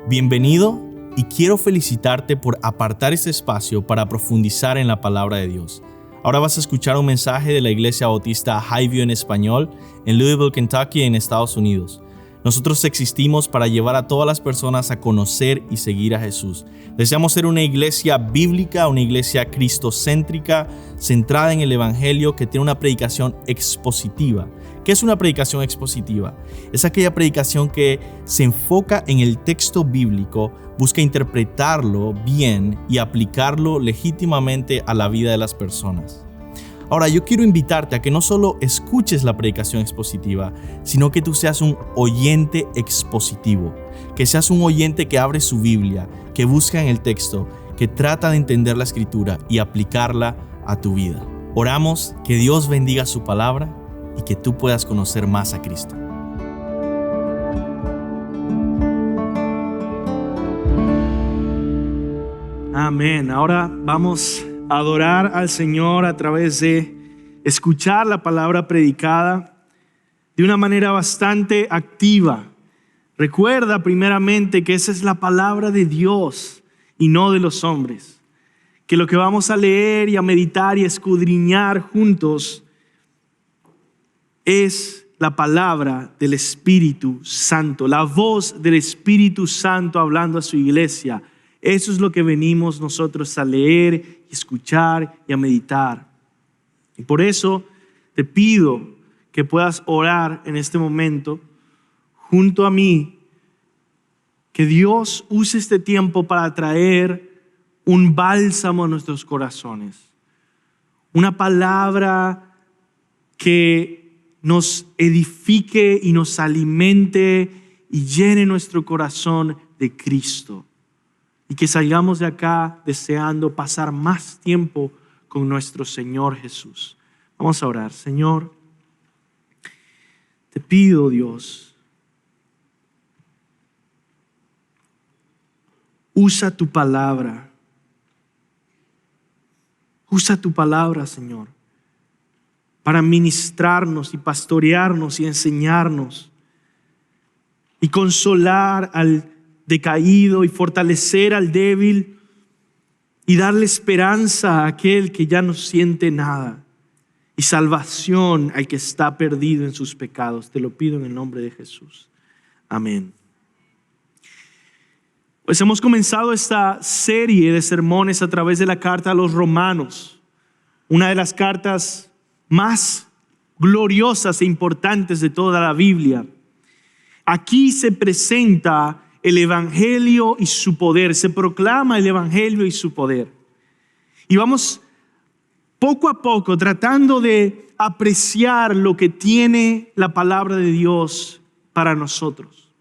Bienvenido y quiero felicitarte por apartar este espacio para profundizar en la palabra de Dios. Ahora vas a escuchar un mensaje de la Iglesia Bautista Highview en español en Louisville, Kentucky, en Estados Unidos. Nosotros existimos para llevar a todas las personas a conocer y seguir a Jesús. Deseamos ser una iglesia bíblica, una iglesia cristocéntrica, centrada en el Evangelio, que tiene una predicación expositiva. ¿Qué es una predicación expositiva? Es aquella predicación que se enfoca en el texto bíblico, busca interpretarlo bien y aplicarlo legítimamente a la vida de las personas. Ahora, yo quiero invitarte a que no solo escuches la predicación expositiva, sino que tú seas un oyente expositivo, que seas un oyente que abre su Biblia, que busca en el texto, que trata de entender la Escritura y aplicarla a tu vida. Oramos que Dios bendiga su palabra y que tú puedas conocer más a Cristo. Amén. Ahora vamos a adorar al Señor a través de escuchar la palabra predicada de una manera bastante activa. Recuerda primeramente que esa es la palabra de Dios y no de los hombres. Que lo que vamos a leer y a meditar y a escudriñar juntos es la palabra del Espíritu Santo, la voz del Espíritu Santo hablando a su iglesia. Eso es lo que venimos nosotros a leer, escuchar y a meditar. Y por eso te pido que puedas orar en este momento junto a mí, que Dios use este tiempo para traer un bálsamo a nuestros corazones, una palabra que nos edifique y nos alimente y llene nuestro corazón de Cristo. Y que salgamos de acá deseando pasar más tiempo con nuestro Señor Jesús. Vamos a orar. Señor, te pido, Dios, usa tu palabra. Usa tu palabra, Señor, para ministrarnos y pastorearnos y enseñarnos y consolar al decaído y fortalecer al débil y darle esperanza a aquel que ya no siente nada y salvación al que está perdido en sus pecados. Te lo pido en el nombre de Jesús. Amén. Pues hemos comenzado esta serie de sermones a través de la carta a los Romanos, una de las cartas más gloriosas e importantes de toda la Biblia. Aquí se presenta el Evangelio y su poder, se proclama el Evangelio y su poder. Y vamos poco a poco tratando de apreciar lo que tiene la palabra de Dios para nosotros.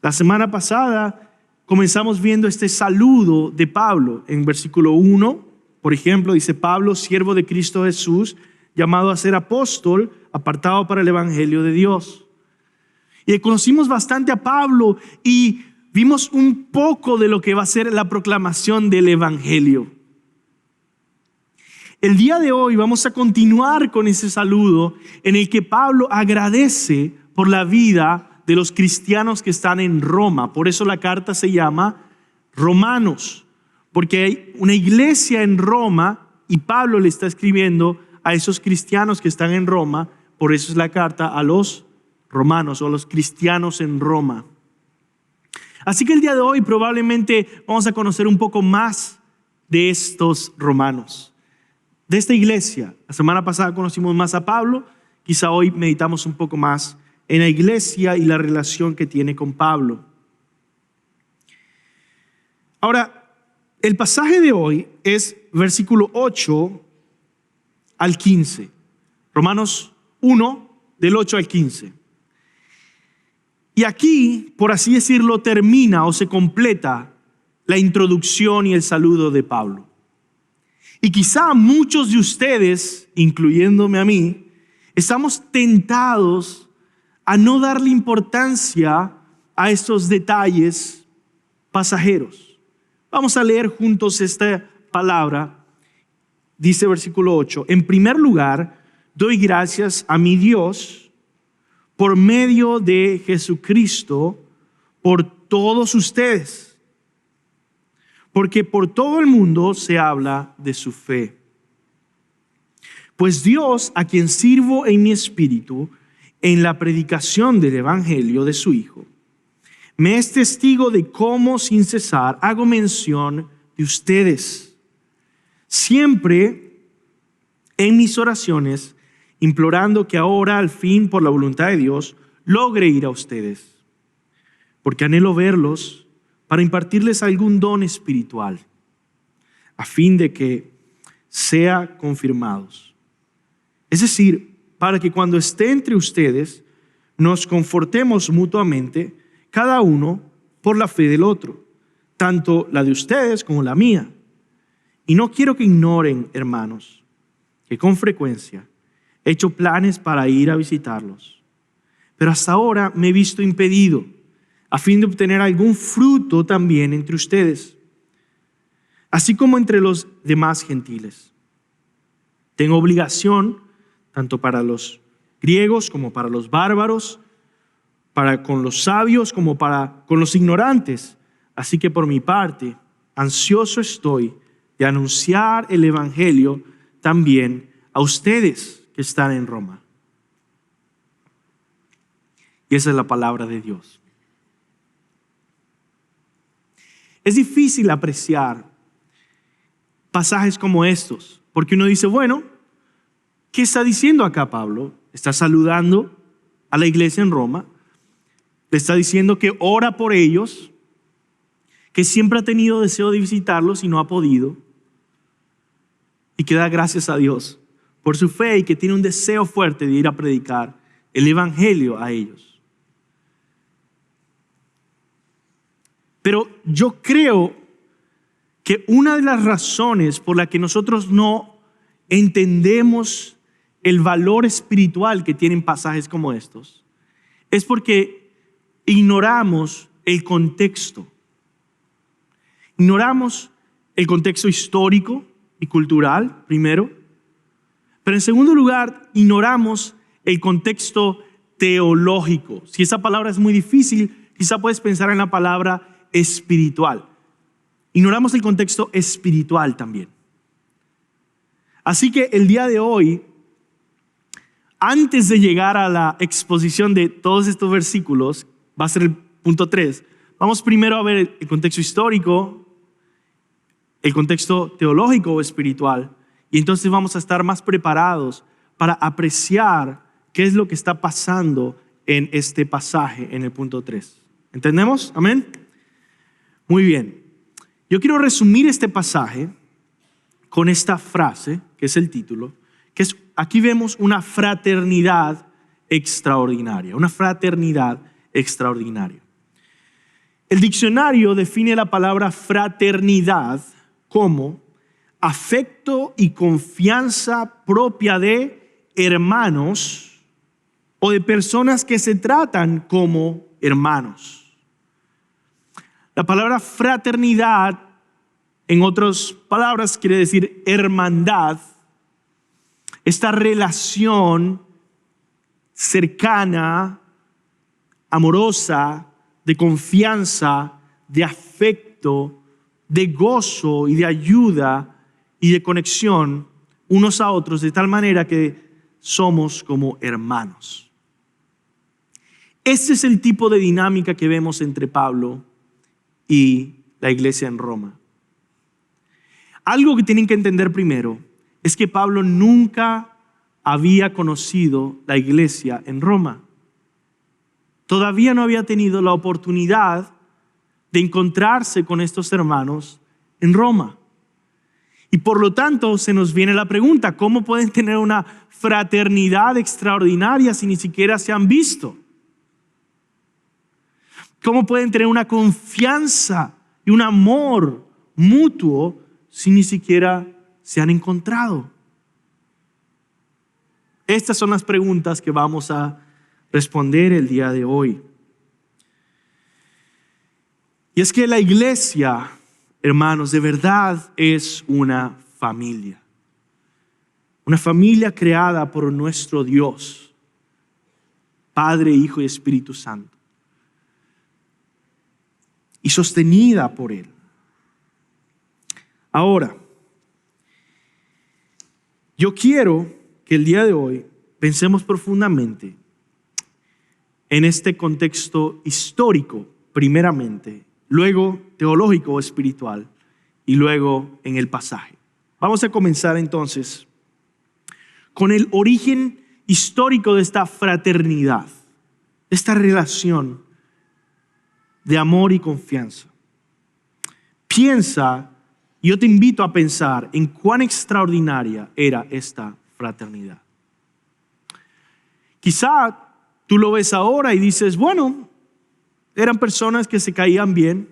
La semana pasada comenzamos viendo este saludo de Pablo. En versículo 1, por ejemplo, dice: Pablo, siervo de Cristo Jesús, llamado a ser apóstol, apartado para el Evangelio de Dios. Y conocimos bastante a Pablo y vimos un poco de lo que va a ser la proclamación del Evangelio. El día de hoy vamos a continuar con ese saludo en el que Pablo agradece por la vida de los cristianos que están en Roma. Por eso la carta se llama Romanos, porque hay una iglesia en Roma y Pablo le está escribiendo a esos cristianos que están en Roma. Por eso es la carta a los Romanos o a los cristianos en Roma. Así que el día de hoy probablemente vamos a conocer un poco más de estos romanos, de esta iglesia. La semana pasada conocimos más a Pablo, quizá hoy meditamos un poco más en la iglesia y la relación que tiene con Pablo. Ahora, el pasaje de hoy es versículo 8 al 15. Romanos 1, del 8 al 15. Y aquí, por así decirlo, termina o se completa la introducción y el saludo de Pablo. Y quizá muchos de ustedes, incluyéndome a mí, estamos tentados a no darle importancia a estos detalles pasajeros. Vamos a leer juntos esta palabra. Dice versículo 8: En primer lugar, doy gracias a mi Dios por medio de Jesucristo, por todos ustedes, porque por todo el mundo se habla de su fe. Pues Dios, a quien sirvo en mi espíritu, en la predicación del evangelio de su Hijo, me es testigo de cómo sin cesar hago mención de ustedes, siempre en mis oraciones, implorando que ahora al fin por la voluntad de Dios logre ir a ustedes, porque anhelo verlos para impartirles algún don espiritual, a fin de que sean confirmados. Es decir, para que cuando esté entre ustedes nos confortemos mutuamente, cada uno por la fe del otro, tanto la de ustedes como la mía. Y no quiero que ignoren, hermanos, que con frecuencia he hecho planes para ir a visitarlos, pero hasta ahora me he visto impedido, a fin de obtener algún fruto también entre ustedes, así como entre los demás gentiles. Tengo obligación tanto para los griegos como para los bárbaros, para con los sabios como para con los ignorantes. Así que por mi parte, ansioso estoy de anunciar el evangelio también a ustedes que están en Roma. Y esa es la palabra de Dios. Es difícil apreciar pasajes como estos, porque uno dice, bueno, ¿qué está diciendo acá Pablo? Está saludando a la iglesia en Roma, le está diciendo que ora por ellos, que siempre ha tenido deseo de visitarlos y no ha podido, y que da gracias a Dios por su fe y que tiene un deseo fuerte de ir a predicar el evangelio a ellos. Pero yo creo que una de las razones por la que nosotros no entendemos el valor espiritual que tienen pasajes como estos es porque ignoramos el contexto. Ignoramos el contexto histórico y cultural, primero. Pero en segundo lugar, ignoramos el contexto teológico. Si esa palabra es muy difícil, quizá puedes pensar en la palabra espiritual. Ignoramos el contexto espiritual también. Así que el día de hoy, antes de llegar a la exposición de todos estos versículos, va a ser el punto 3. Vamos primero a ver el contexto histórico, el contexto teológico o espiritual, y entonces vamos a estar más preparados para apreciar qué es lo que está pasando en este pasaje, en el punto 3. ¿Entendemos? Amén. Muy bien. Yo quiero resumir este pasaje con esta frase, que es el título, que es, aquí vemos una fraternidad extraordinaria, una fraternidad extraordinaria. El diccionario define la palabra fraternidad como afecto y confianza propia de hermanos o de personas que se tratan como hermanos. La palabra fraternidad, en otras palabras, quiere decir hermandad, esta relación cercana, amorosa, de confianza, de afecto, de gozo y de ayuda y de conexión unos a otros, de tal manera que somos como hermanos. Ese es el tipo de dinámica que vemos entre Pablo y la iglesia en Roma. Algo que tienen que entender primero es que Pablo nunca había conocido la iglesia en Roma. Todavía no había tenido la oportunidad de encontrarse con estos hermanos en Roma. Y por lo tanto se nos viene la pregunta, ¿cómo pueden tener una fraternidad extraordinaria si ni siquiera se han visto? ¿Cómo pueden tener una confianza y un amor mutuo si ni siquiera se han encontrado? Estas son las preguntas que vamos a responder el día de hoy. Y es que la iglesia, hermanos, de verdad es una familia. Una familia creada por nuestro Dios, Padre, Hijo y Espíritu Santo. y sostenida por Él. Ahora, yo quiero que el día de hoy pensemos profundamente en este contexto histórico, primeramente, luego teológico o espiritual, y luego en el pasaje. Vamos a comenzar entonces con el origen histórico de esta fraternidad, de esta relación de amor y confianza. Piensa, yo te invito a pensar en cuán extraordinaria era esta fraternidad. Quizá tú lo ves ahora y dices, bueno, eran personas que se caían bien,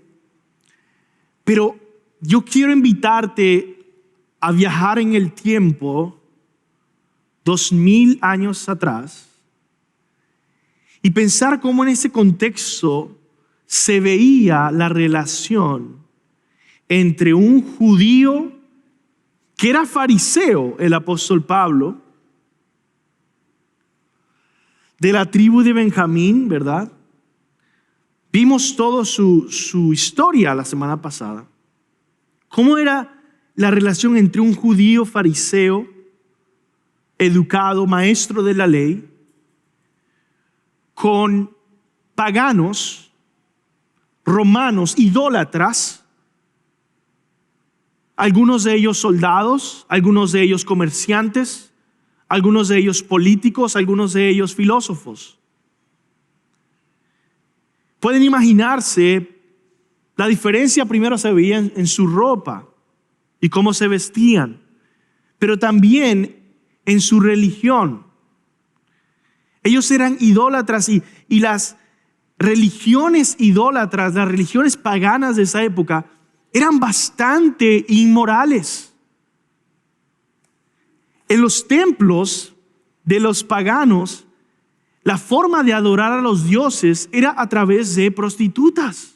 pero yo quiero invitarte a viajar en el tiempo 2000 años atrás y pensar cómo en ese contexto se veía la relación entre un judío que era fariseo, el apóstol Pablo, de la tribu de Benjamín, ¿verdad? Vimos toda su historia la semana pasada. ¿Cómo era la relación entre un judío fariseo, educado, maestro de la ley, con paganos, romanos, idólatras, algunos de ellos soldados, algunos de ellos comerciantes, algunos de ellos políticos, algunos de ellos filósofos? Pueden imaginarse, la diferencia primero se veía en su ropa y cómo se vestían, pero también en su religión. Ellos eran idólatras y las religiones idólatras, las religiones paganas de esa época, eran bastante inmorales. En los templos de los paganos, la forma de adorar a los dioses era a través de prostitutas.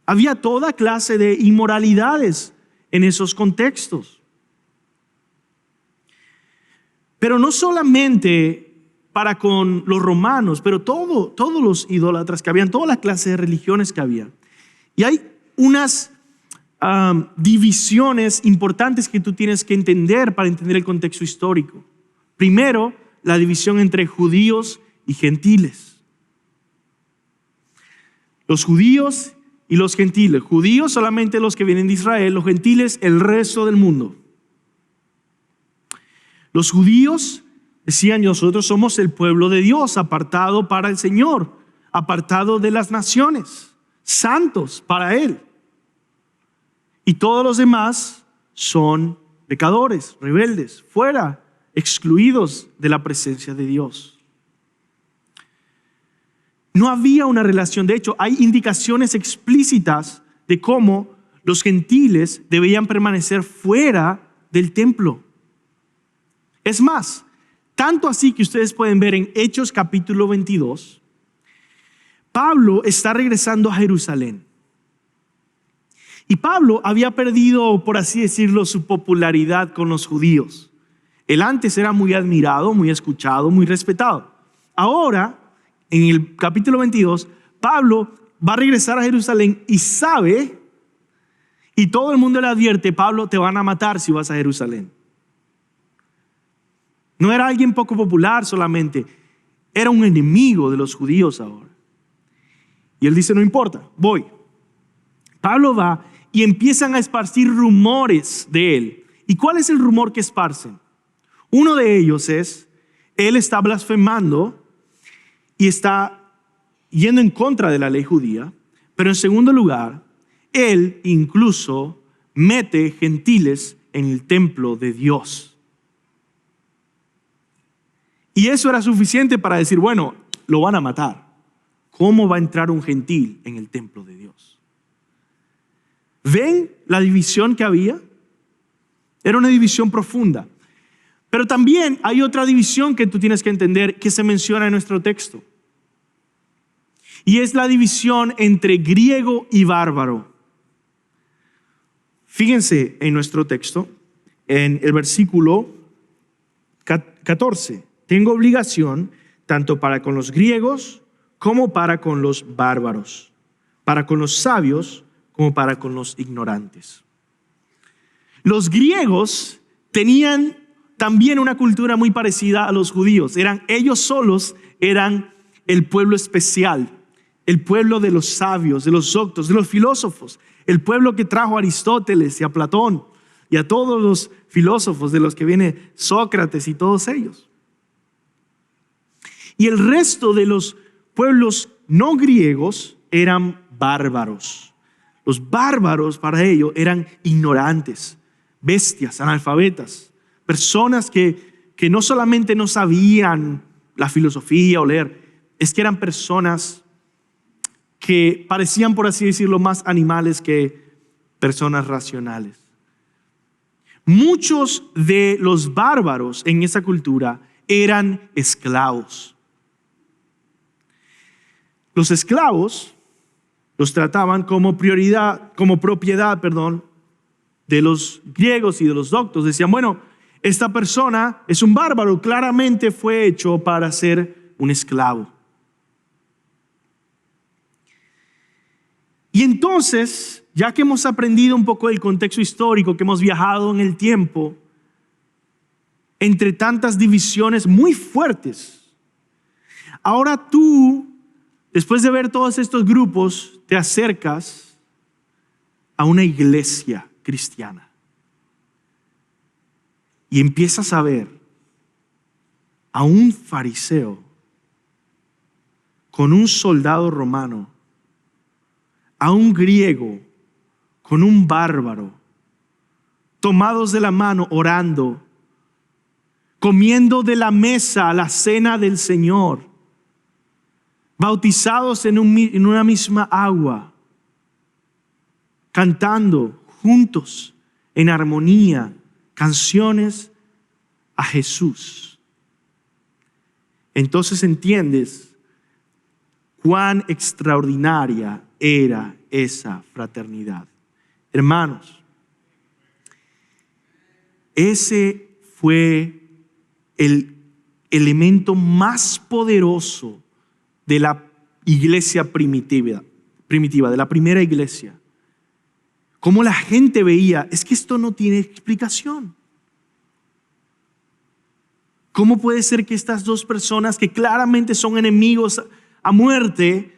Había toda clase de inmoralidades en esos contextos. Pero no solamente para con los romanos, pero todos los idólatras que habían, todas las clases de religiones que había. Y hay unas divisiones importantes que tú tienes que entender para entender el contexto histórico. Primero, la división entre judíos y gentiles. Los judíos y los gentiles. Judíos solamente los que vienen de Israel, los gentiles el resto del mundo. Los judíos decían, nosotros somos el pueblo de Dios, apartado para el Señor, apartado de las naciones, santos para Él. Y todos los demás son pecadores, rebeldes, fuera, excluidos de la presencia de Dios. No había una relación. De hecho, hay indicaciones explícitas de cómo los gentiles debían permanecer fuera del templo. Es más, tanto así que ustedes pueden ver en Hechos capítulo 22, Pablo está regresando a Jerusalén. Y Pablo había perdido, por así decirlo, su popularidad con los judíos. Él antes era muy admirado, muy escuchado, muy respetado. Ahora, en el capítulo 22, Pablo va a regresar a Jerusalén y sabe, y todo el mundo le advierte, Pablo, te van a matar si vas a Jerusalén. No era alguien poco popular solamente, era un enemigo de los judíos ahora. Y él dice, no importa, voy. Pablo va y empiezan a esparcir rumores de él. ¿Y cuál es el rumor que esparcen? Uno de ellos es, él está blasfemando y está yendo en contra de la ley judía. Pero en segundo lugar, él incluso mete gentiles en el templo de Dios. Y eso era suficiente para decir, bueno, lo van a matar. ¿Cómo va a entrar un gentil en el templo de Dios? ¿Ven la división que había? Era una división profunda. Pero también hay otra división que tú tienes que entender que se menciona en nuestro texto. Y es la división entre griego y bárbaro. Fíjense en nuestro texto, en el versículo 14. Tengo obligación tanto para con los griegos como para con los bárbaros. para con los sabios como para con los ignorantes. Los griegos tenían también una cultura muy parecida a los judíos. Ellos solos eran el pueblo especial, el pueblo de los sabios, de los doctos, de los filósofos, el pueblo que trajo a Aristóteles y a Platón y a todos los filósofos de los que viene Sócrates y todos ellos. Y el resto de los pueblos no griegos eran bárbaros. Los bárbaros para ellos eran ignorantes, bestias, analfabetas, personas que no solamente no sabían la filosofía o leer, es que eran personas que parecían, por así decirlo, más animales que personas racionales. Muchos de los bárbaros en esa cultura eran esclavos. Los esclavos los trataban como propiedad, de los griegos y de los doctos. Decían, bueno, esta persona es un bárbaro, claramente fue hecho para ser un esclavo. Y entonces, ya que hemos aprendido un poco del contexto histórico, que hemos viajado en el tiempo, entre tantas divisiones muy fuertes, ahora tú, después de ver todos estos grupos, te acercas a una iglesia cristiana y empiezas a ver a un fariseo con un soldado romano, a un griego con un bárbaro, tomados de la mano orando, comiendo de la mesa la cena del Señor, bautizados en una misma agua, cantando juntos en armonía canciones a Jesús. Entonces entiendes cuán extraordinaria era esa fraternidad. Hermanos, ese fue el elemento más poderoso de la iglesia primitiva, de la primera iglesia. Como la gente veía, es que esto no tiene explicación. ¿Cómo puede ser que estas dos personas que claramente son enemigos a muerte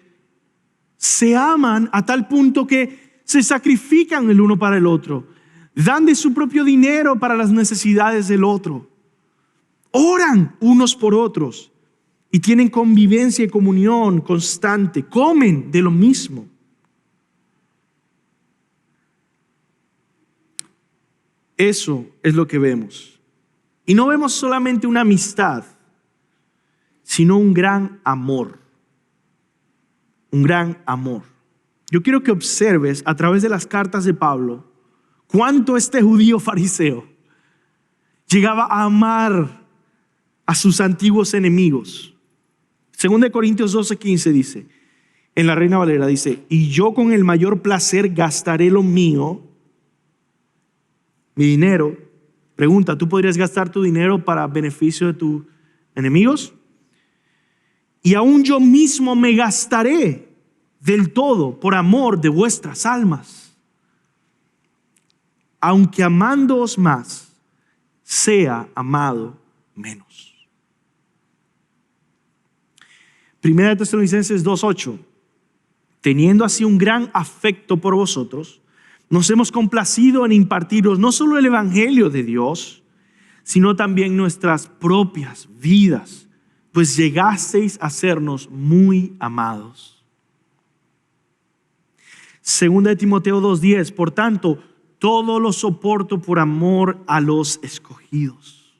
se aman a tal punto que se sacrifican el uno para el otro, dan de su propio dinero para las necesidades del otro, oran unos por otros y tienen convivencia y comunión constante, comen de lo mismo? Eso es lo que vemos. Y no vemos solamente una amistad, sino un gran amor. Un gran amor. Yo quiero que observes a través de las cartas de Pablo cuánto este judío fariseo llegaba a amar a sus antiguos enemigos. 2 Corintios 12:15 dice, en la Reina Valera dice, y yo con el mayor placer gastaré lo mío, mi dinero. Pregunta, ¿tú podrías gastar tu dinero para beneficio de tus enemigos? Y aún yo mismo me gastaré del todo por amor de vuestras almas. Aunque amándoos más, sea amado menos. Primera de Tesalonicenses 2:8. Teniendo así un gran afecto por vosotros, nos hemos complacido en impartiros no solo el evangelio de Dios, sino también nuestras propias vidas, pues llegasteis a sernos muy amados. Segunda de Timoteo 2:10, por tanto, todo lo soporto por amor a los escogidos,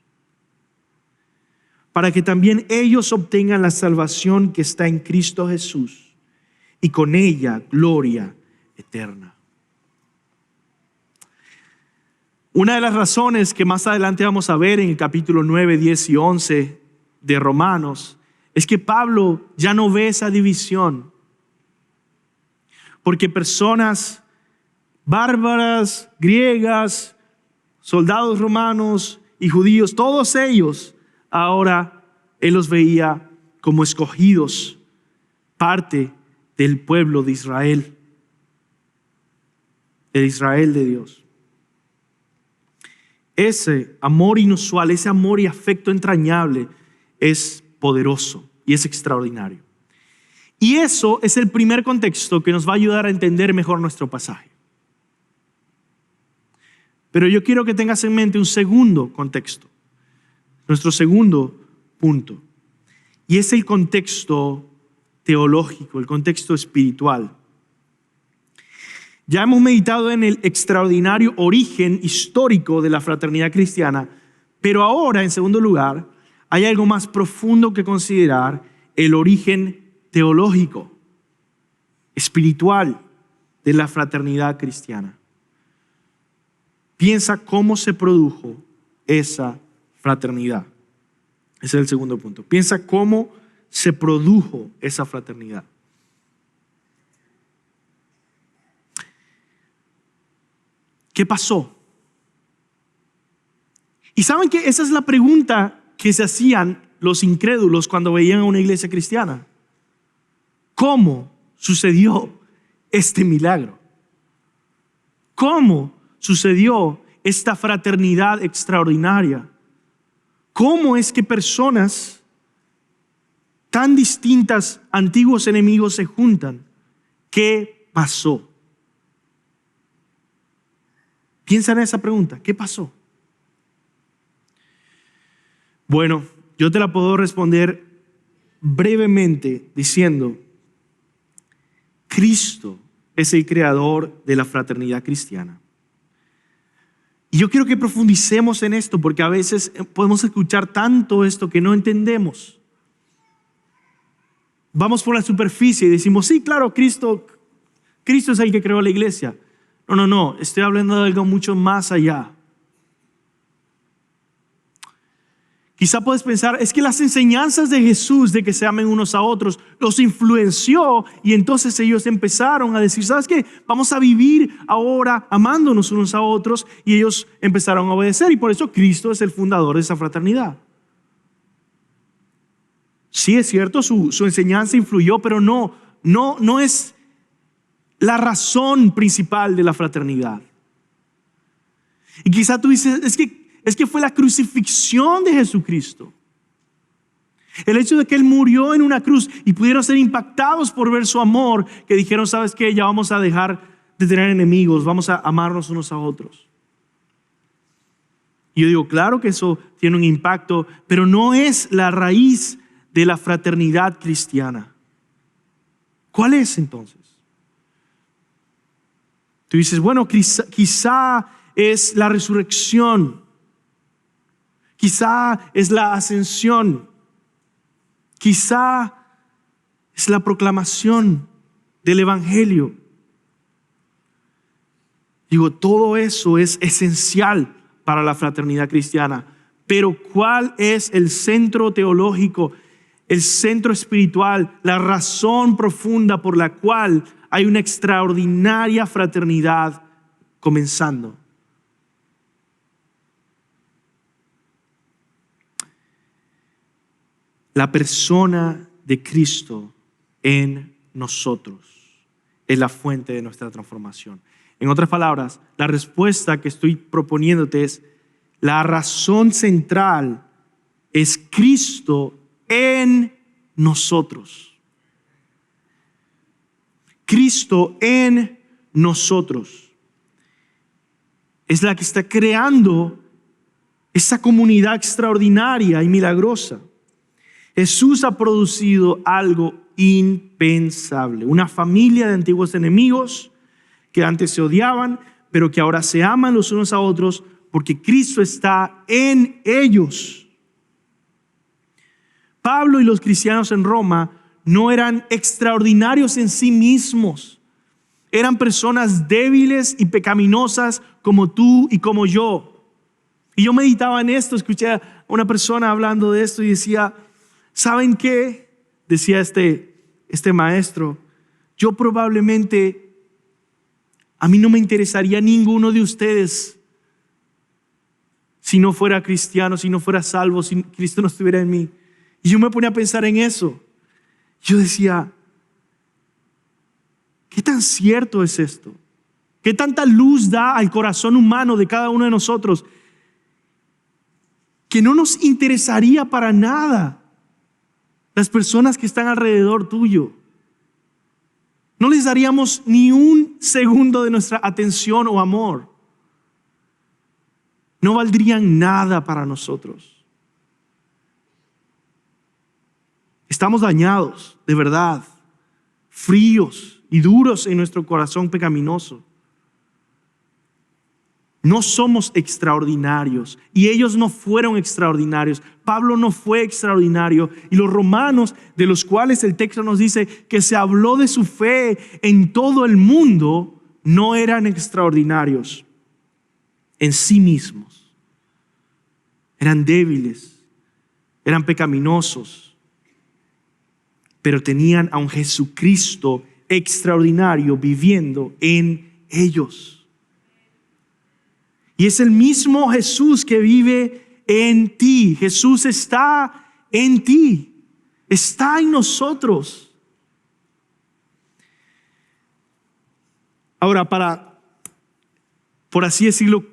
para que también ellos obtengan la salvación que está en Cristo Jesús y con ella gloria eterna. Una de las razones que más adelante vamos a ver en el capítulo 9, 10 y 11 de Romanos es que Pablo ya no ve esa división. Porque personas bárbaras, griegas, soldados romanos y judíos, todos ellos, ahora él los veía como escogidos, parte del pueblo de Israel. el Israel de Dios. Ese amor inusual, ese amor y afecto entrañable es poderoso y es extraordinario. Y eso es el primer contexto que nos va a ayudar a entender mejor nuestro pasaje. Pero yo quiero que tengas en mente un segundo contexto, nuestro segundo punto. Y es el contexto teológico, el contexto espiritual. Ya hemos meditado en el extraordinario origen histórico de la fraternidad cristiana, pero ahora, en segundo lugar, hay algo más profundo que considerar: el origen teológico, espiritual de la fraternidad cristiana. Piensa cómo se produjo esa fraternidad. Ese es el segundo punto. Piensa cómo se produjo esa fraternidad. ¿Qué pasó? Y saben que esa es la pregunta que se hacían los incrédulos cuando veían a una iglesia cristiana. ¿Cómo sucedió este milagro? ¿Cómo sucedió esta fraternidad extraordinaria? ¿Cómo es que personas tan distintas, antiguos enemigos, se juntan? ¿Qué pasó? Piensa en esa pregunta. ¿Qué pasó? Bueno, yo te la puedo responder brevemente diciendo: Cristo es el creador de la fraternidad cristiana. Y yo quiero que profundicemos en esto, porque a veces podemos escuchar tanto esto que no entendemos. Vamos por la superficie y decimos: sí, claro, Cristo es el que creó la iglesia. No, estoy hablando de algo mucho más allá. Quizá puedes pensar, es que las enseñanzas de Jesús de que se amen unos a otros los influenció, y entonces ellos empezaron a decir: ¿sabes qué? Vamos a vivir ahora amándonos unos a otros, y ellos empezaron a obedecer, y por eso Cristo es el fundador de esa fraternidad. Sí, es cierto, su enseñanza influyó, pero no es la razón principal de la fraternidad. Y quizá tú dices, es que fue la crucifixión de Jesucristo. El hecho de que Él murió en una cruz y pudieron ser impactados por ver su amor, que dijeron: ¿sabes qué? Ya vamos a dejar de tener enemigos, vamos a amarnos unos a otros. Y yo digo, claro que eso tiene un impacto, pero no es la raíz de la fraternidad cristiana. ¿Cuál es entonces? Tú dices, bueno, quizá es la resurrección. Quizá es la ascensión. Quizá es la proclamación del evangelio. Digo, todo eso es esencial para la fraternidad cristiana. Pero ¿cuál es el centro teológico, el centro espiritual, la razón profunda por la cual hay una extraordinaria fraternidad comenzando? La persona de Cristo en nosotros es la fuente de nuestra transformación. En otras palabras, la respuesta que estoy proponiéndote es: la razón central es Cristo en nosotros. Cristo en nosotros es la que está creando esa comunidad extraordinaria y milagrosa. Jesús ha producido algo impensable. Una familia de antiguos enemigos que antes se odiaban, pero que ahora se aman los unos a otros porque Cristo está en ellos. Pablo y los cristianos en Roma no eran extraordinarios en sí mismos. Eran personas débiles y pecaminosas como tú y como yo. Y yo meditaba en esto, escuché a una persona hablando de esto y decía: ¿saben qué? Decía este maestro: yo probablemente, a mí no me interesaría ninguno de ustedes si no fuera cristiano, si no fuera salvo, si Cristo no estuviera en mí. Y yo me ponía a pensar en eso. Yo decía, ¿qué tan cierto es esto? ¿Qué tanta luz da al corazón humano de cada uno de nosotros? Que no nos interesaría para nada las personas que están alrededor tuyo. No les daríamos ni un segundo de nuestra atención o amor. No valdrían nada para nosotros. Estamos dañados, de verdad, fríos y duros en nuestro corazón pecaminoso. No somos extraordinarios y ellos no fueron extraordinarios. Pablo no fue extraordinario y los romanos, de los cuales el texto nos dice que se habló de su fe en todo el mundo, no eran extraordinarios en sí mismos. Eran débiles, eran pecaminosos, pero tenían a un Jesucristo extraordinario viviendo en ellos. Y es el mismo Jesús que vive en ti. Jesús está en ti, está en nosotros. Ahora, para, por así decirlo,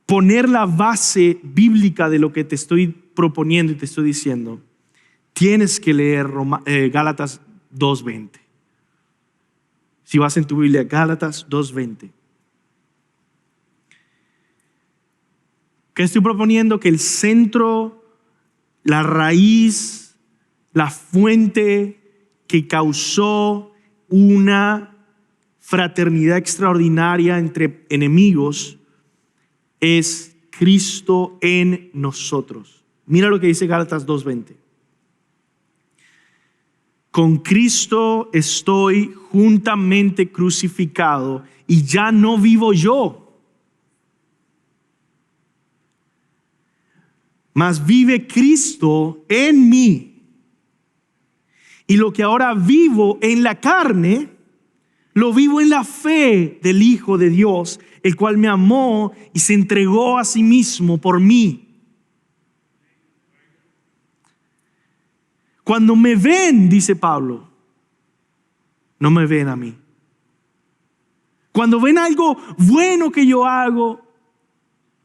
poner la base bíblica de lo que te estoy proponiendo y te estoy diciendo, tienes que leer Gálatas 2:20. Si vas en tu Biblia, Gálatas 2:20. ¿Qué estoy proponiendo? Que el centro, la raíz, la fuente que causó una fraternidad extraordinaria entre enemigos es Cristo en nosotros. Mira lo que dice Gálatas 2:20. Con Cristo estoy juntamente crucificado y ya no vivo yo, mas vive Cristo en mí. Y lo que ahora vivo en la carne, lo vivo en la fe del Hijo de Dios, el cual me amó y se entregó a sí mismo por mí. Cuando me ven, dice Pablo, no me ven a mí. Cuando ven algo bueno que yo hago,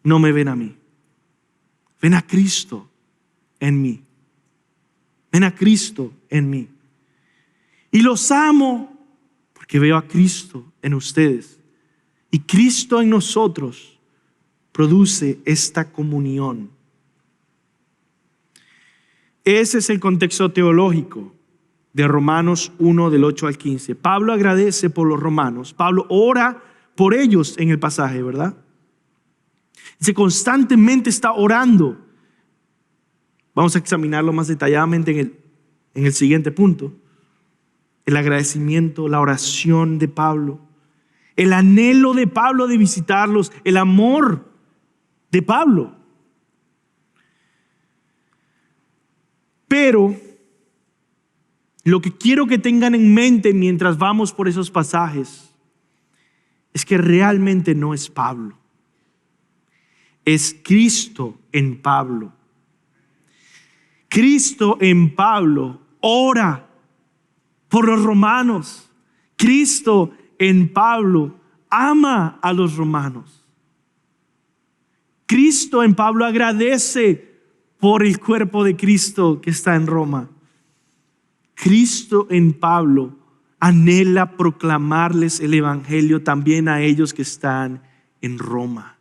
no me ven a mí. Ven a Cristo en mí. Ven a Cristo en mí. Y los amo porque veo a Cristo en ustedes. Y Cristo en nosotros produce esta comunión. Ese es el contexto teológico de Romanos 1 del 8 al 15. Pablo agradece por los romanos. Pablo ora por ellos en el pasaje, ¿verdad? Dice, constantemente está orando. Vamos a examinarlo más detalladamente en el siguiente punto. El agradecimiento, la oración de Pablo, el anhelo de Pablo de visitarlos, el amor de Pablo. Pero lo que quiero que tengan en mente mientras vamos por esos pasajes es que realmente no es Pablo. Es Cristo en Pablo. Cristo en Pablo ora por los romanos. Cristo en Pablo ama a los romanos. Cristo en Pablo agradece por el cuerpo de Cristo que está en Roma. Cristo en Pablo anhela proclamarles el evangelio también a ellos que están en Roma.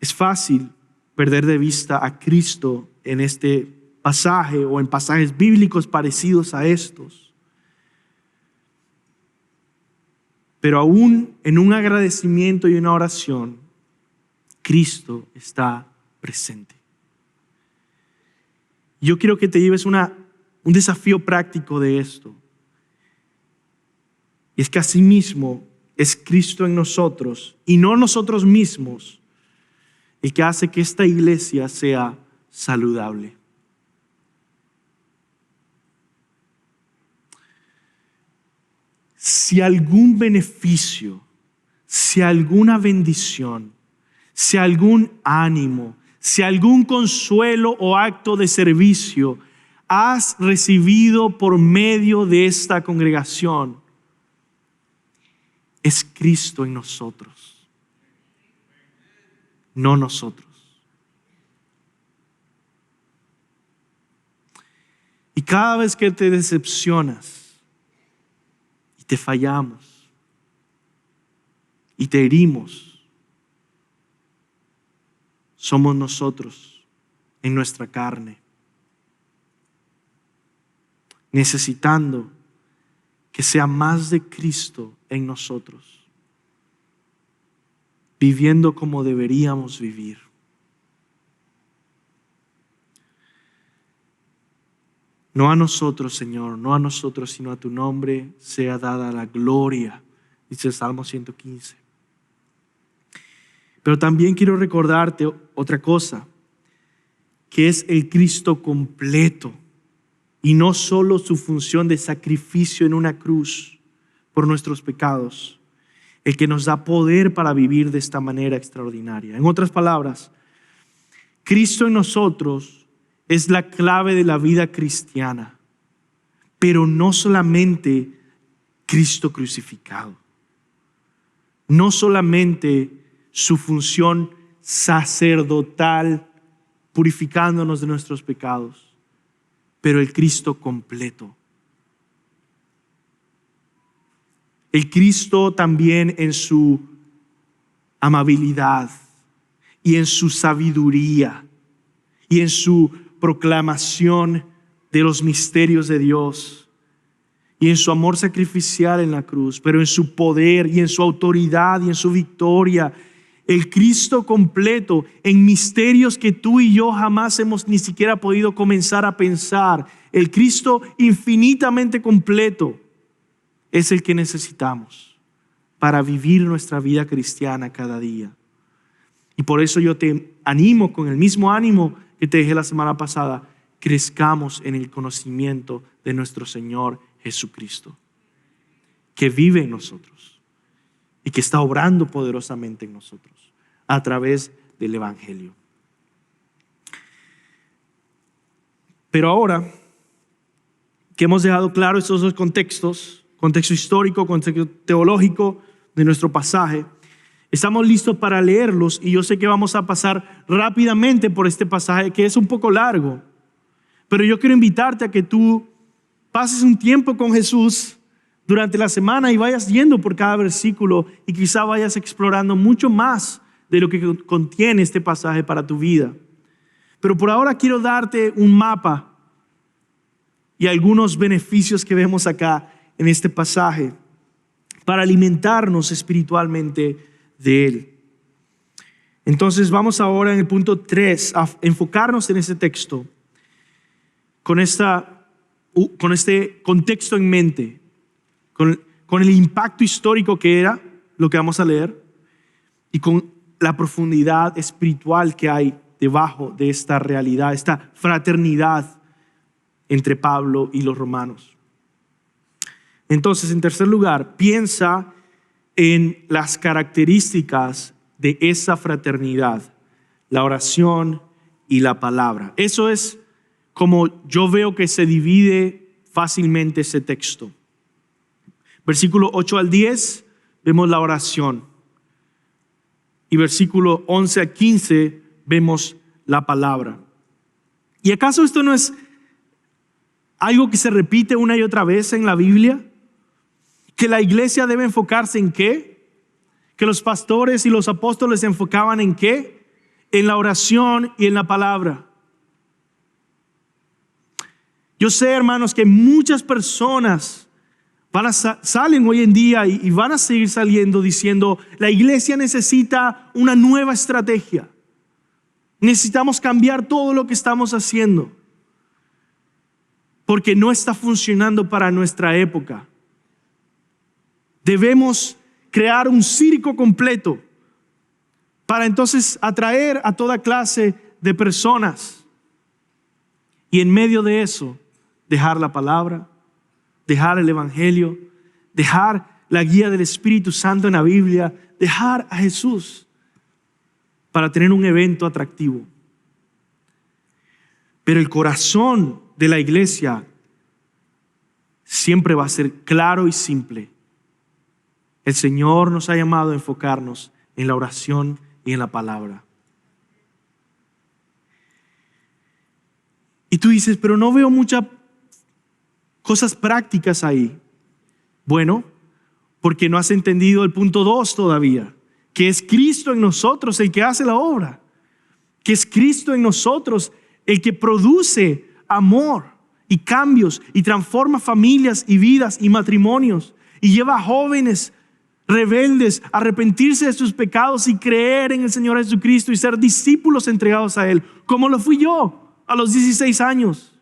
Es fácil perder de vista a Cristo en este pasaje o en pasajes bíblicos parecidos a estos. Pero aún en un agradecimiento y una oración, Cristo está presente. Yo quiero que te lleves un desafío práctico de esto. Y es que asimismo es Cristo en nosotros y no nosotros mismos el que hace que esta iglesia sea saludable. Si algún beneficio, si alguna bendición, si algún ánimo, si algún consuelo o acto de servicio has recibido por medio de esta congregación es Cristo en nosotros, no nosotros. Y cada vez que te decepcionas y te fallamos y te herimos, somos nosotros en nuestra carne, necesitando que sea más de Cristo en nosotros, viviendo como deberíamos vivir. No a nosotros, Señor, no a nosotros, sino a tu nombre sea dada la gloria, dice el Salmo 115. Pero también quiero recordarte otra cosa, que es el Cristo completo y no solo su función de sacrificio en una cruz por nuestros pecados, el que nos da poder para vivir de esta manera extraordinaria. En otras palabras, Cristo en nosotros es la clave de la vida cristiana, pero no solamente Cristo crucificado, no solamente su función sacerdotal purificándonos de nuestros pecados, pero el Cristo completo. El Cristo también en su amabilidad y en su sabiduría y en su proclamación de los misterios de Dios y en su amor sacrificial en la cruz, pero en su poder y en su autoridad y en su victoria. El Cristo completo en misterios que tú y yo jamás hemos ni siquiera podido comenzar a pensar. El Cristo infinitamente completo es el que necesitamos para vivir nuestra vida cristiana cada día. Y por eso yo te animo con el mismo ánimo que te dije la semana pasada, crezcamos en el conocimiento de nuestro Señor Jesucristo, que vive en nosotros y que está obrando poderosamente en nosotros a través del Evangelio. Pero ahora que hemos dejado claro estos dos contextos, contexto histórico, contexto teológico de nuestro pasaje, estamos listos para leerlos y yo sé que vamos a pasar rápidamente por este pasaje que es un poco largo, pero yo quiero invitarte a que tú pases un tiempo con Jesús durante la semana y vayas yendo por cada versículo y quizá vayas explorando mucho más de lo que contiene este pasaje para tu vida. Pero por ahora quiero darte un mapa y algunos beneficios que vemos acá en este pasaje para alimentarnos espiritualmente de Él. Entonces vamos ahora en el punto 3 a enfocarnos en este texto con este contexto en mente, con el impacto histórico que era lo que vamos a leer y con la profundidad espiritual que hay debajo de esta realidad, esta fraternidad entre Pablo y los romanos. Entonces, en tercer lugar, piensa en las características de esa fraternidad, la oración y la palabra. Eso es como yo veo que se divide fácilmente ese texto. Versículo 8 al 10 vemos la oración y versículo 11 a 15 vemos la palabra. ¿Y acaso esto no es algo que se repite una y otra vez en la Biblia? Que la iglesia debe enfocarse en ¿qué? Que los pastores y los apóstoles se enfocaban en ¿qué? En la oración y en la palabra. Yo sé, hermanos, que muchas personas salen hoy en día y van a seguir saliendo diciendo, la iglesia necesita una nueva estrategia. Necesitamos cambiar todo lo que estamos haciendo porque no está funcionando para nuestra época. Debemos crear un circo completo para entonces atraer a toda clase de personas. Y en medio de eso, dejar la palabra, dejar el Evangelio, dejar la guía del Espíritu Santo en la Biblia, dejar a Jesús para tener un evento atractivo. Pero el corazón de la iglesia siempre va a ser claro y simple. El Señor nos ha llamado a enfocarnos en la oración y en la palabra. Y tú dices, pero no veo muchas cosas prácticas ahí. Bueno, porque no has entendido el punto 2 todavía, que es Cristo en nosotros el que hace la obra, que es Cristo en nosotros el que produce amor y cambios y transforma familias y vidas y matrimonios y lleva a jóvenes rebeldes a arrepentirse de sus pecados y creer en el Señor Jesucristo y ser discípulos entregados a Él, como lo fui yo a los 16 años.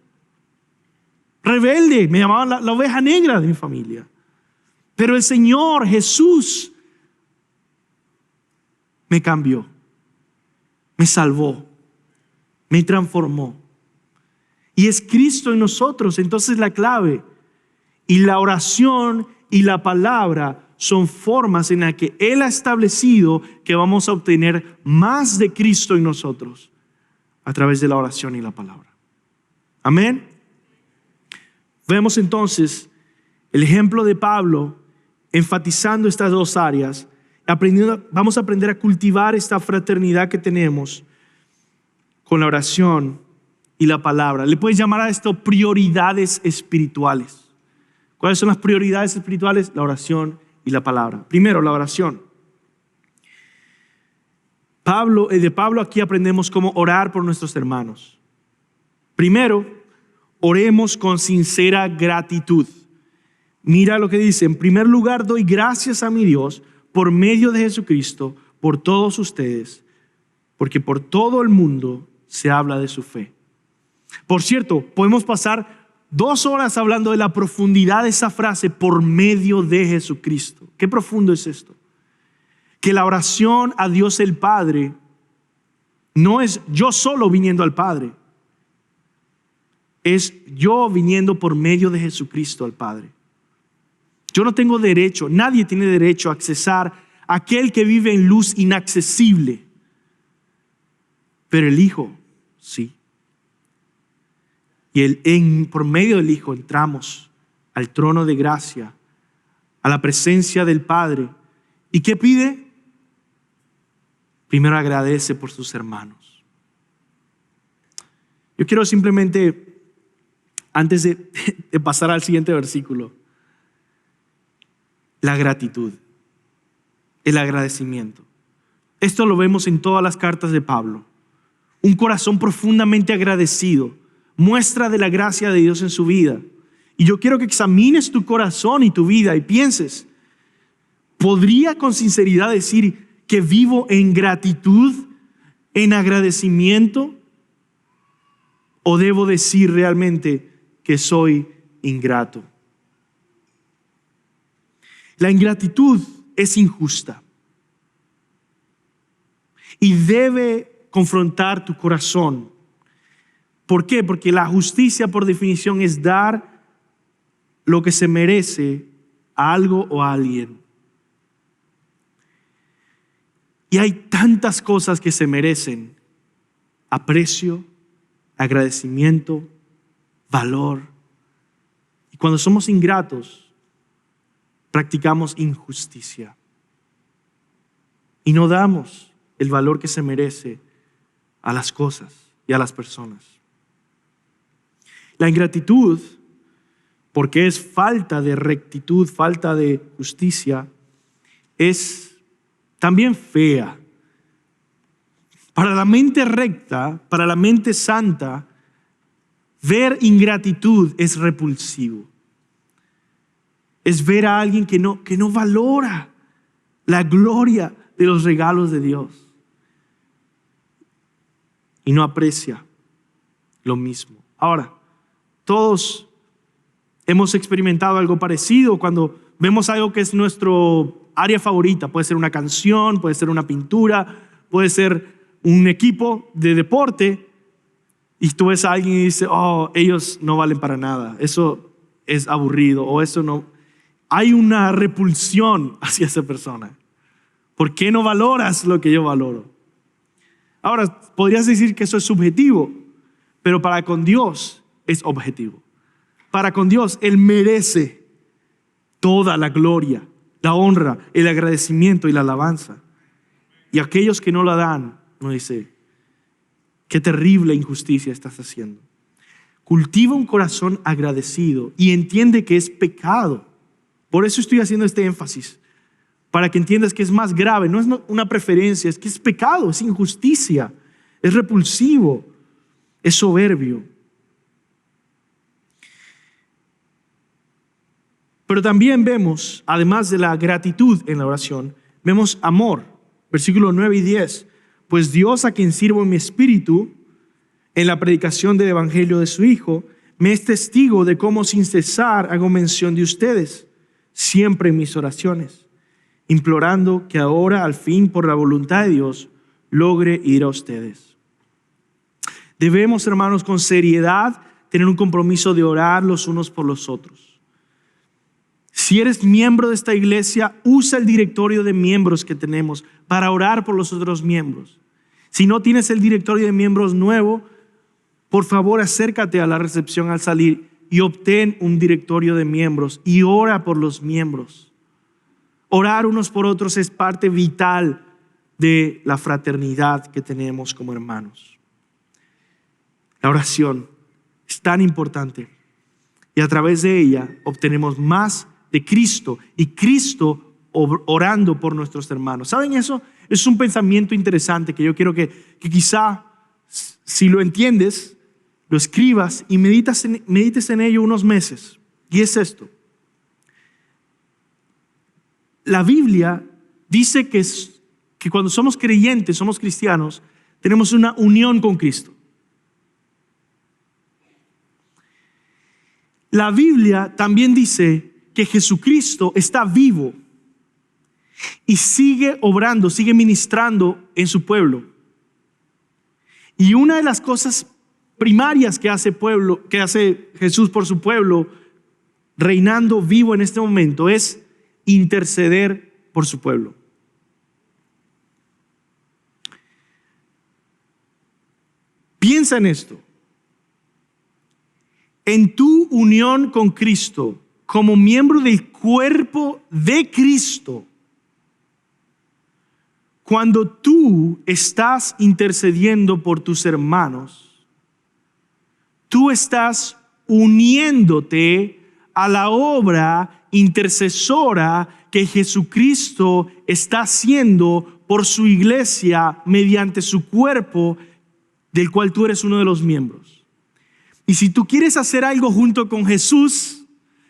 Rebelde, me llamaban la oveja negra de mi familia. Pero el Señor Jesús me cambió, me salvó, me transformó. Y es Cristo en nosotros. Entonces la clave y la oración y la palabra son formas en las que Él ha establecido que vamos a obtener más de Cristo en nosotros a través de la oración y la palabra. Amén. Vemos entonces el ejemplo de Pablo enfatizando estas dos áreas. Vamos a aprender a cultivar esta fraternidad que tenemos con la oración y la palabra. Le puedes llamar a esto prioridades espirituales. ¿Cuáles son las prioridades espirituales? La oración y la palabra. Primero, la oración. De Pablo aquí aprendemos cómo orar por nuestros hermanos. Primero, oremos con sincera gratitud. Mira lo que dice: en primer lugar doy gracias a mi Dios por medio de Jesucristo por todos ustedes, porque por todo el mundo se habla de su fe. Por cierto, podemos pasar 2 horas hablando de la profundidad de esa frase, por medio de Jesucristo. ¿Qué profundo es esto? Que la oración a Dios el Padre no es yo solo viniendo al Padre, es yo viniendo por medio de Jesucristo al Padre. Yo no tengo derecho, nadie tiene derecho a accesar a aquel que vive en luz inaccesible, pero el Hijo sí. Y por medio del Hijo entramos al trono de gracia, a la presencia del Padre. ¿Y qué pide? Primero agradece por sus hermanos. Yo quiero simplemente, antes de pasar al siguiente versículo, la gratitud, el agradecimiento. Esto lo vemos en todas las cartas de Pablo. Un corazón profundamente agradecido, muestra de la gracia de Dios en su vida. Y yo quiero que examines tu corazón y tu vida y pienses, ¿podría con sinceridad decir que vivo en gratitud, en agradecimiento? ¿O debo decir realmente que soy ingrato? La ingratitud es injusta y debe confrontar tu corazón. ¿Por qué? Porque la justicia, por definición, es dar lo que se merece a algo o a alguien. Y hay tantas cosas que se merecen: aprecio, agradecimiento, valor. Y cuando somos ingratos, practicamos injusticia y no damos el valor que se merece a las cosas y a las personas. La ingratitud, porque es falta de rectitud, falta de justicia, es también fea. Para la mente recta, para la mente santa, ver ingratitud es repulsivo. Es ver a alguien que no valora la gloria de los regalos de Dios y no aprecia lo mismo. Ahora, todos hemos experimentado algo parecido cuando vemos algo que es nuestro área favorita. Puede ser una canción, puede ser una pintura, puede ser un equipo de deporte, y tú ves a alguien y dices, oh, ellos no valen para nada, eso es aburrido, o eso no. Hay una repulsión hacia esa persona. ¿Por qué no valoras lo que yo valoro? Ahora, podrías decir que eso es subjetivo, pero para con Dios es objetivo. Para con Dios, Él merece toda la gloria, la honra, el agradecimiento y la alabanza. Y aquellos que no la dan, uno dice, qué terrible injusticia estás haciendo. Cultiva un corazón agradecido y entiende que es pecado. Por eso estoy haciendo este énfasis, para que entiendas que es más grave, no es una preferencia, es que es pecado, es injusticia, es repulsivo, es soberbio. Pero también vemos, además de la gratitud en la oración, vemos amor. Versículos 9 y 10. Pues Dios, a quien sirvo en mi espíritu, en la predicación del evangelio de su Hijo, me es testigo de cómo sin cesar hago mención de ustedes, siempre en mis oraciones, implorando que ahora, al fin, por la voluntad de Dios, logre ir a ustedes. Debemos, hermanos, con seriedad tener un compromiso de orar los unos por los otros. Si eres miembro de esta iglesia, usa el directorio de miembros que tenemos para orar por los otros miembros. Si no tienes el directorio de miembros nuevo, por favor acércate a la recepción al salir y obtén un directorio de miembros y ora por los miembros. Orar unos por otros es parte vital de la fraternidad que tenemos como hermanos. La oración es tan importante y a través de ella obtenemos más de Cristo y Cristo orando por nuestros hermanos. ¿Saben eso? Es un pensamiento interesante que yo quiero que quizá, si lo entiendes, lo escribas y medites en ello unos meses. Y es esto. La Biblia dice que cuando somos creyentes, somos cristianos, tenemos una unión con Cristo. La Biblia también dice que Jesucristo está vivo y sigue obrando, sigue ministrando en su pueblo. Y una de las cosas primarias que hace Jesús por su pueblo, reinando vivo en este momento, es interceder por su pueblo. Piensa en esto. En tu unión con Cristo, como miembro del cuerpo de Cristo, cuando tú estás intercediendo por tus hermanos, tú estás uniéndote a la obra intercesora que Jesucristo está haciendo por su iglesia mediante su cuerpo, del cual tú eres uno de los miembros. Y si tú quieres hacer algo junto con Jesús,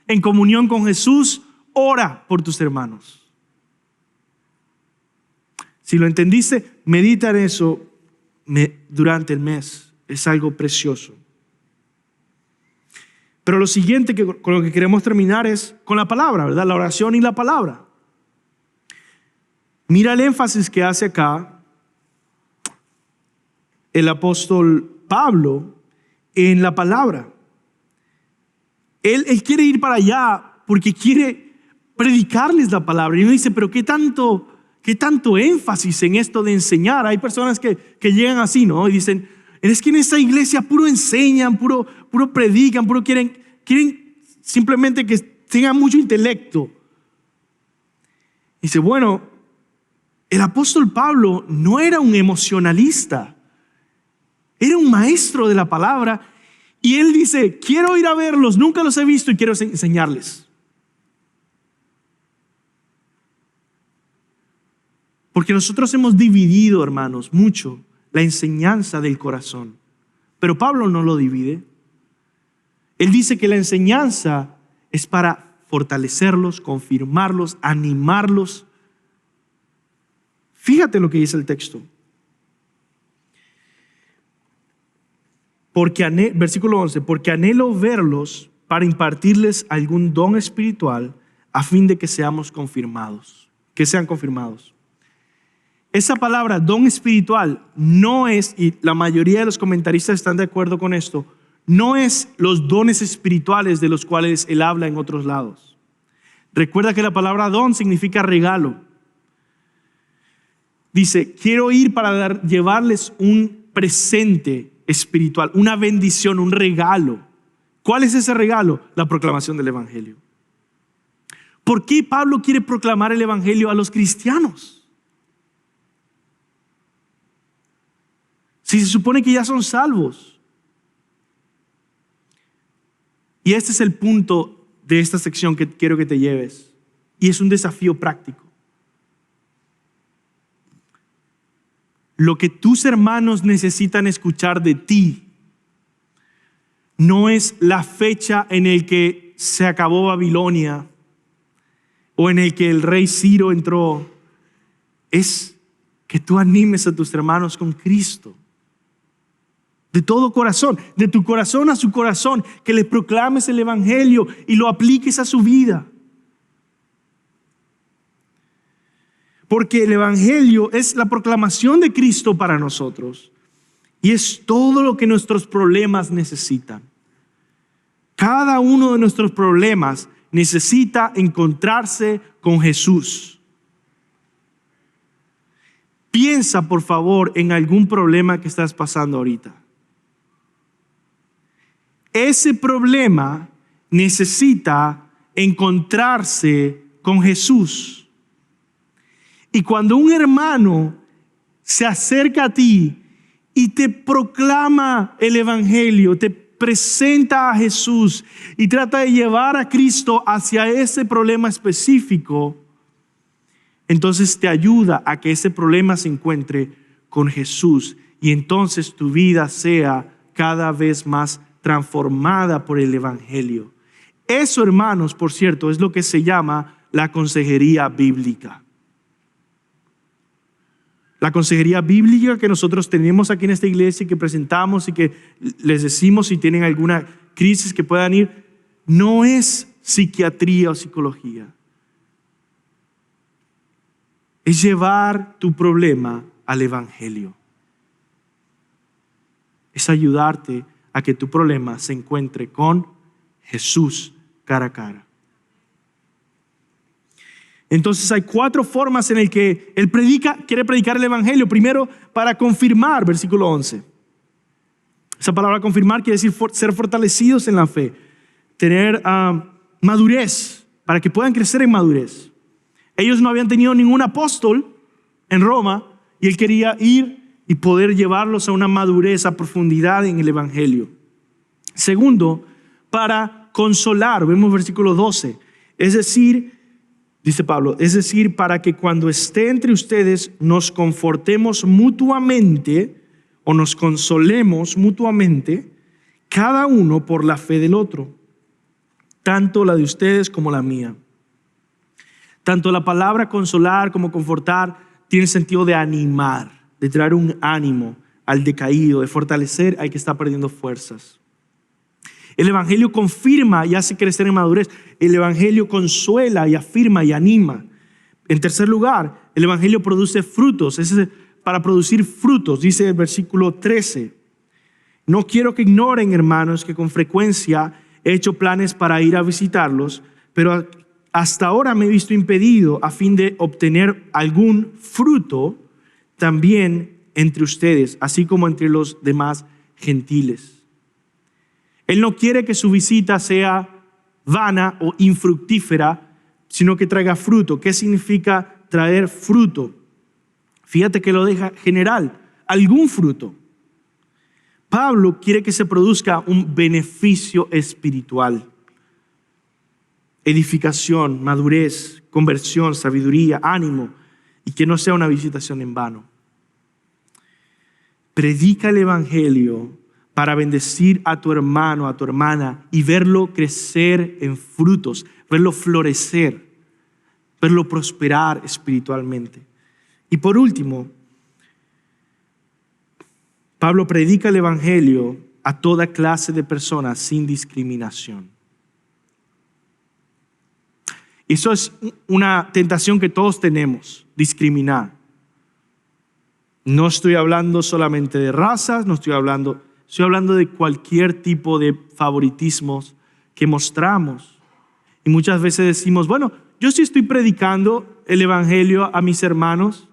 en comunión con Jesús, ora por tus hermanos. Si lo entendiste, medita en eso durante el mes. Es algo precioso. Pero lo siguiente con lo que queremos terminar es con la palabra, ¿verdad? La oración y la palabra. Mira el énfasis que hace acá el apóstol Pablo en la palabra. Él quiere ir para allá porque quiere predicarles la palabra. Y uno dice, pero ¿qué tanto énfasis en esto de enseñar? Hay personas que llegan así, ¿no? Y dicen, es que en esta iglesia puro enseñan, puro predican, puro quieren simplemente que tengan mucho intelecto. Dice, bueno, el apóstol Pablo no era un emocionalista, era un maestro de la palabra. Y él dice, quiero ir a verlos, nunca los he visto y quiero enseñarles. Porque nosotros hemos dividido, hermanos, mucho la enseñanza del corazón. Pero Pablo no lo divide. Él dice que la enseñanza es para fortalecerlos, confirmarlos, animarlos. Fíjate lo que dice el texto. Versículo 11, porque anhelo verlos para impartirles algún don espiritual a fin de que seamos confirmados, que sean confirmados. Esa palabra don espiritual no es, y la mayoría de los comentaristas están de acuerdo con esto, no es los dones espirituales de los cuales él habla en otros lados. Recuerda que la palabra don significa regalo. Dice, quiero ir para llevarles un presente espiritual, una bendición, un regalo. ¿Cuál es ese regalo? La proclamación del evangelio. ¿Por qué Pablo quiere proclamar el evangelio a los cristianos? Si se supone que ya son salvos. Y este es el punto de esta sección que quiero que te lleves. Y es un desafío práctico. Lo que tus hermanos necesitan escuchar de ti no es la fecha en el que se acabó Babilonia o en el que el rey Ciro entró. Es que tú animes a tus hermanos con Cristo. De todo corazón, de tu corazón a su corazón, que le proclames el evangelio y lo apliques a su vida. Porque el evangelio es la proclamación de Cristo para nosotros y es todo lo que nuestros problemas necesitan. Cada uno de nuestros problemas necesita encontrarse con Jesús. Piensa, por favor, en algún problema que estás pasando ahorita. Ese problema necesita encontrarse con Jesús. Y cuando un hermano se acerca a ti y te proclama el evangelio, te presenta a Jesús y trata de llevar a Cristo hacia ese problema específico, entonces te ayuda a que ese problema se encuentre con Jesús y entonces tu vida sea cada vez más transformada por el evangelio. Eso, hermanos, por cierto, es lo que se llama la consejería bíblica. La consejería bíblica que nosotros tenemos aquí en esta iglesia y que presentamos y que les decimos si tienen alguna crisis que puedan ir, no es psiquiatría o psicología. Es llevar tu problema al evangelio. Es ayudarte a que tu problema se encuentre con Jesús cara a cara. Entonces hay 4 formas en las que Él quiere predicar el evangelio. Primero, para confirmar, versículo 11. Esa palabra confirmar quiere decir ser fortalecidos en la fe. Tener madurez, para que puedan crecer en madurez. Ellos no habían tenido ningún apóstol en Roma y Él quería ir y poder llevarlos a una madurez, a profundidad en el evangelio. Segundo, para consolar, vemos versículo 12. Es decir, dice Pablo, es decir, para que cuando esté entre ustedes nos confortemos mutuamente o nos consolemos mutuamente, cada uno por la fe del otro, tanto la de ustedes como la mía. Tanto la palabra consolar como confortar tiene sentido de animar, de traer un ánimo al decaído, de fortalecer al que está perdiendo fuerzas. El evangelio confirma y hace crecer en madurez. El evangelio consuela y afirma y anima. En tercer lugar, el evangelio produce frutos. Para producir frutos, dice el versículo 13. No quiero que ignoren, hermanos, que con frecuencia he hecho planes para ir a visitarlos, pero hasta ahora me he visto impedido a fin de obtener algún fruto también entre ustedes, así como entre los demás gentiles. Él no quiere que su visita sea vana o infructífera, sino que traiga fruto. ¿Qué significa traer fruto? Fíjate que lo deja general, algún fruto. Pablo quiere que se produzca un beneficio espiritual. Edificación, madurez, conversión, sabiduría, ánimo, y que no sea una visitación en vano. Predica el evangelio para bendecir a tu hermano, a tu hermana y verlo crecer en frutos, verlo florecer, verlo prosperar espiritualmente. Y por último, Pablo predica el evangelio a toda clase de personas sin discriminación. Eso es una tentación que todos tenemos, discriminar. No estoy hablando solamente de razas, estoy hablando de cualquier tipo de favoritismos que mostramos. Y muchas veces decimos, bueno, yo sí estoy predicando el evangelio a mis hermanos.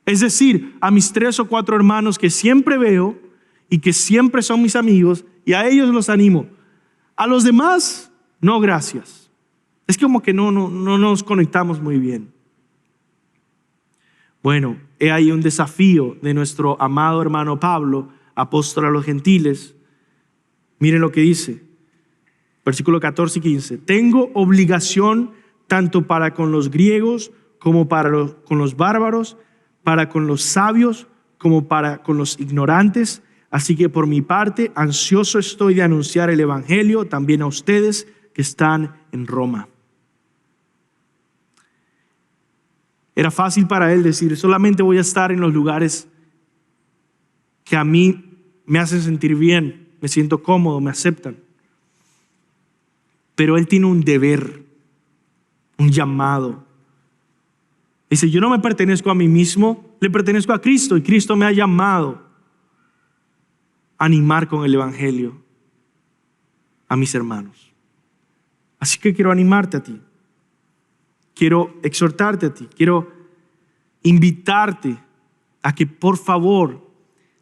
Es decir, a mis 3 o 4 hermanos que siempre veo y que siempre son mis amigos, y a ellos los animo. A los demás, no gracias. Es como que no nos conectamos muy bien. Bueno, he ahí un desafío de nuestro amado hermano Pablo, apóstol a los gentiles. Miren lo que dice, versículo 14 y 15. Tengo obligación tanto para con los griegos como con los bárbaros, para con los sabios como para con los ignorantes. Así que por mi parte, ansioso estoy de anunciar el evangelio también a ustedes que están en Roma. Era fácil para él decir, solamente voy a estar en los lugares que a mí me hacen sentir bien, me siento cómodo, me aceptan. Pero él tiene un deber, un llamado. Dice, yo no me pertenezco a mí mismo, le pertenezco a Cristo y Cristo me ha llamado a animar con el evangelio a mis hermanos. Así que quiero animarte a ti. Quiero exhortarte a ti, quiero invitarte a que por favor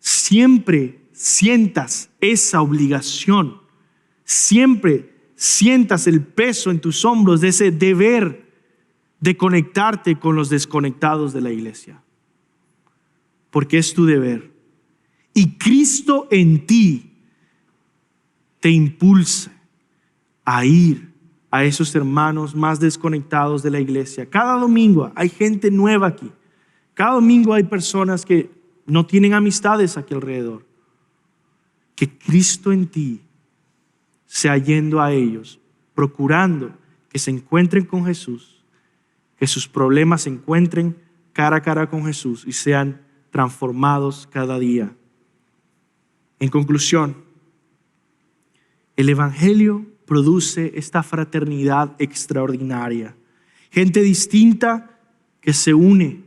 siempre sientas esa obligación, siempre sientas el peso en tus hombros de ese deber de conectarte con los desconectados de la iglesia, porque es tu deber. Y Cristo en ti te impulsa a ir a esos hermanos más desconectados de la iglesia. Cada domingo hay gente nueva aquí. Cada domingo hay personas que no tienen amistades aquí alrededor. Que Cristo en ti sea yendo a ellos, procurando que se encuentren con Jesús, que sus problemas se encuentren cara a cara con Jesús y sean transformados cada día. En conclusión, el evangelio produce esta fraternidad extraordinaria. Gente distinta que se une,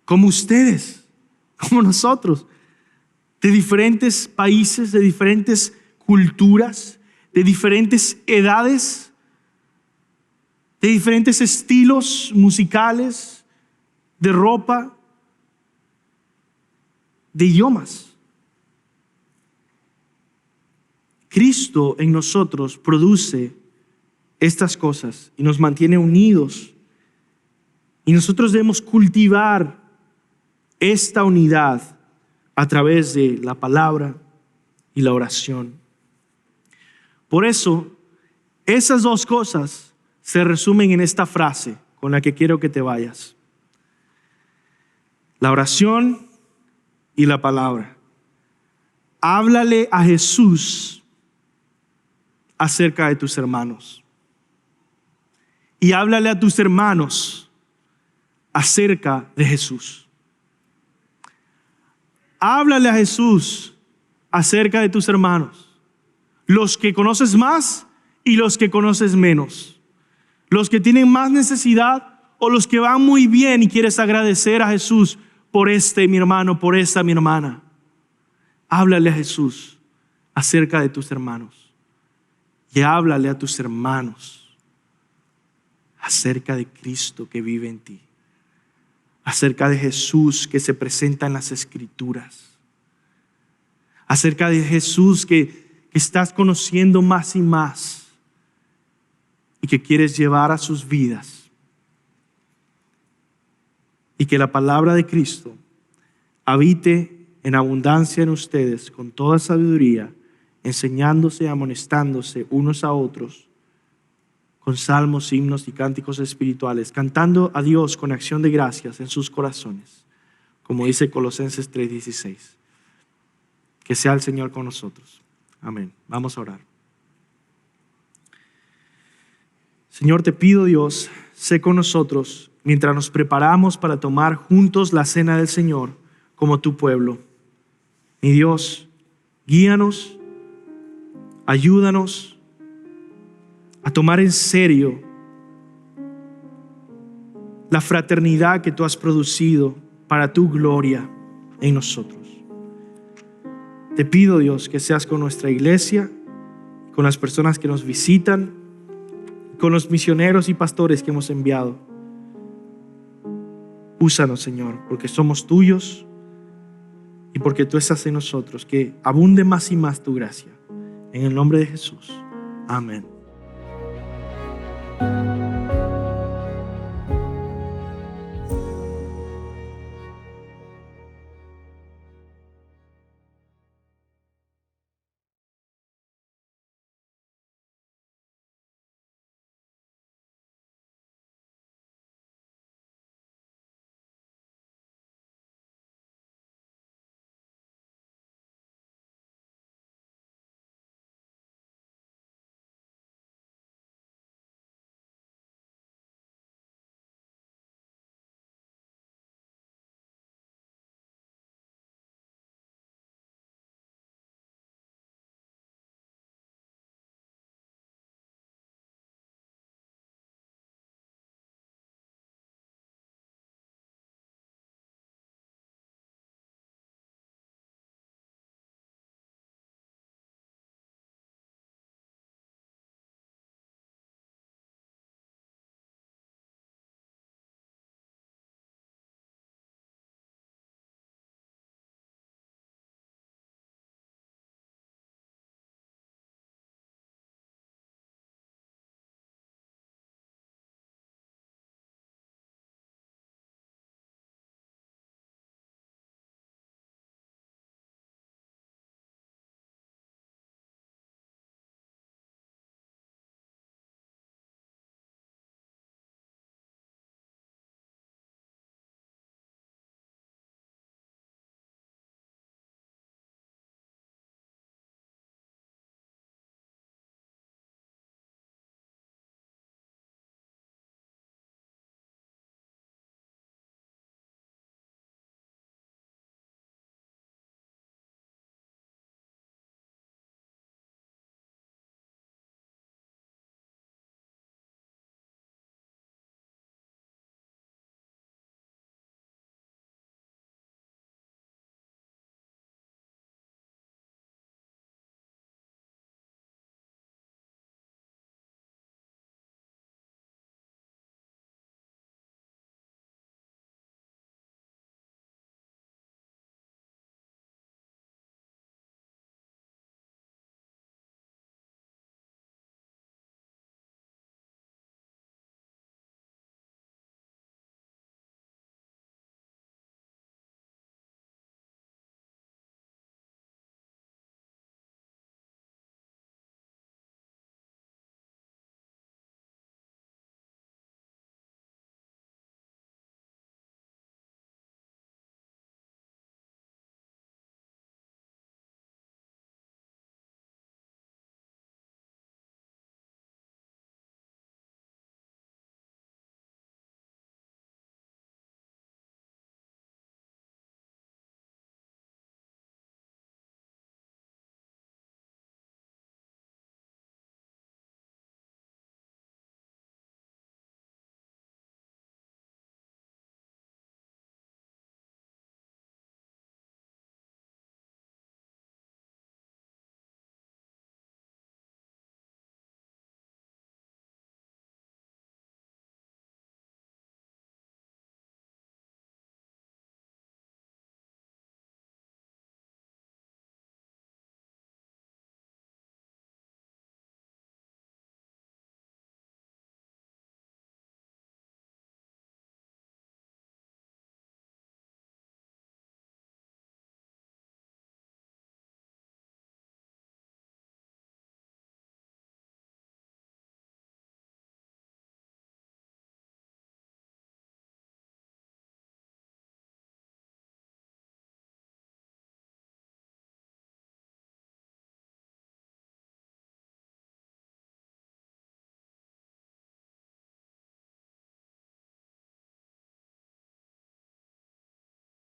como ustedes, como nosotros, de diferentes países, de diferentes culturas, de diferentes edades, de diferentes estilos musicales, de ropa, de idiomas. Cristo en nosotros produce estas cosas y nos mantiene unidos. Y nosotros debemos cultivar esta unidad a través de la palabra y la oración. Por eso, esas dos cosas se resumen en esta frase con la que quiero que te vayas. La oración y la palabra. Háblale a Jesús acerca de tus hermanos. Y háblale a tus hermanos acerca de Jesús. Háblale a Jesús acerca de tus hermanos. Los que conoces más y los que conoces menos. Los que tienen más necesidad o los que van muy bien y quieres agradecer a Jesús por mi hermano, por esta mi hermana. Háblale a Jesús acerca de tus hermanos. Y háblale a tus hermanos acerca de Cristo que vive en ti. Acerca de Jesús que se presenta en las Escrituras. Acerca de Jesús que estás conociendo más y más. Y que quieres llevar a sus vidas. Y que la palabra de Cristo habite en abundancia en ustedes con toda sabiduría, enseñándose y amonestándose unos a otros con salmos, himnos y cánticos espirituales, cantando a Dios con acción de gracias en sus corazones, como dice Colosenses 3:16. Que sea el Señor con nosotros. Amén. Vamos a orar. Señor, te pido, Dios, sé con nosotros mientras nos preparamos para tomar juntos la cena del Señor como tu pueblo. Mi Dios, guíanos, ayúdanos a tomar en serio la fraternidad que tú has producido para tu gloria en nosotros. Te pido, Dios, que seas con nuestra iglesia, con las personas que nos visitan, con los misioneros y pastores que hemos enviado. Úsanos, Señor, porque somos tuyos y porque tú estás en nosotros. Que abunde más y más tu gracia. En el nombre de Jesús. Amén.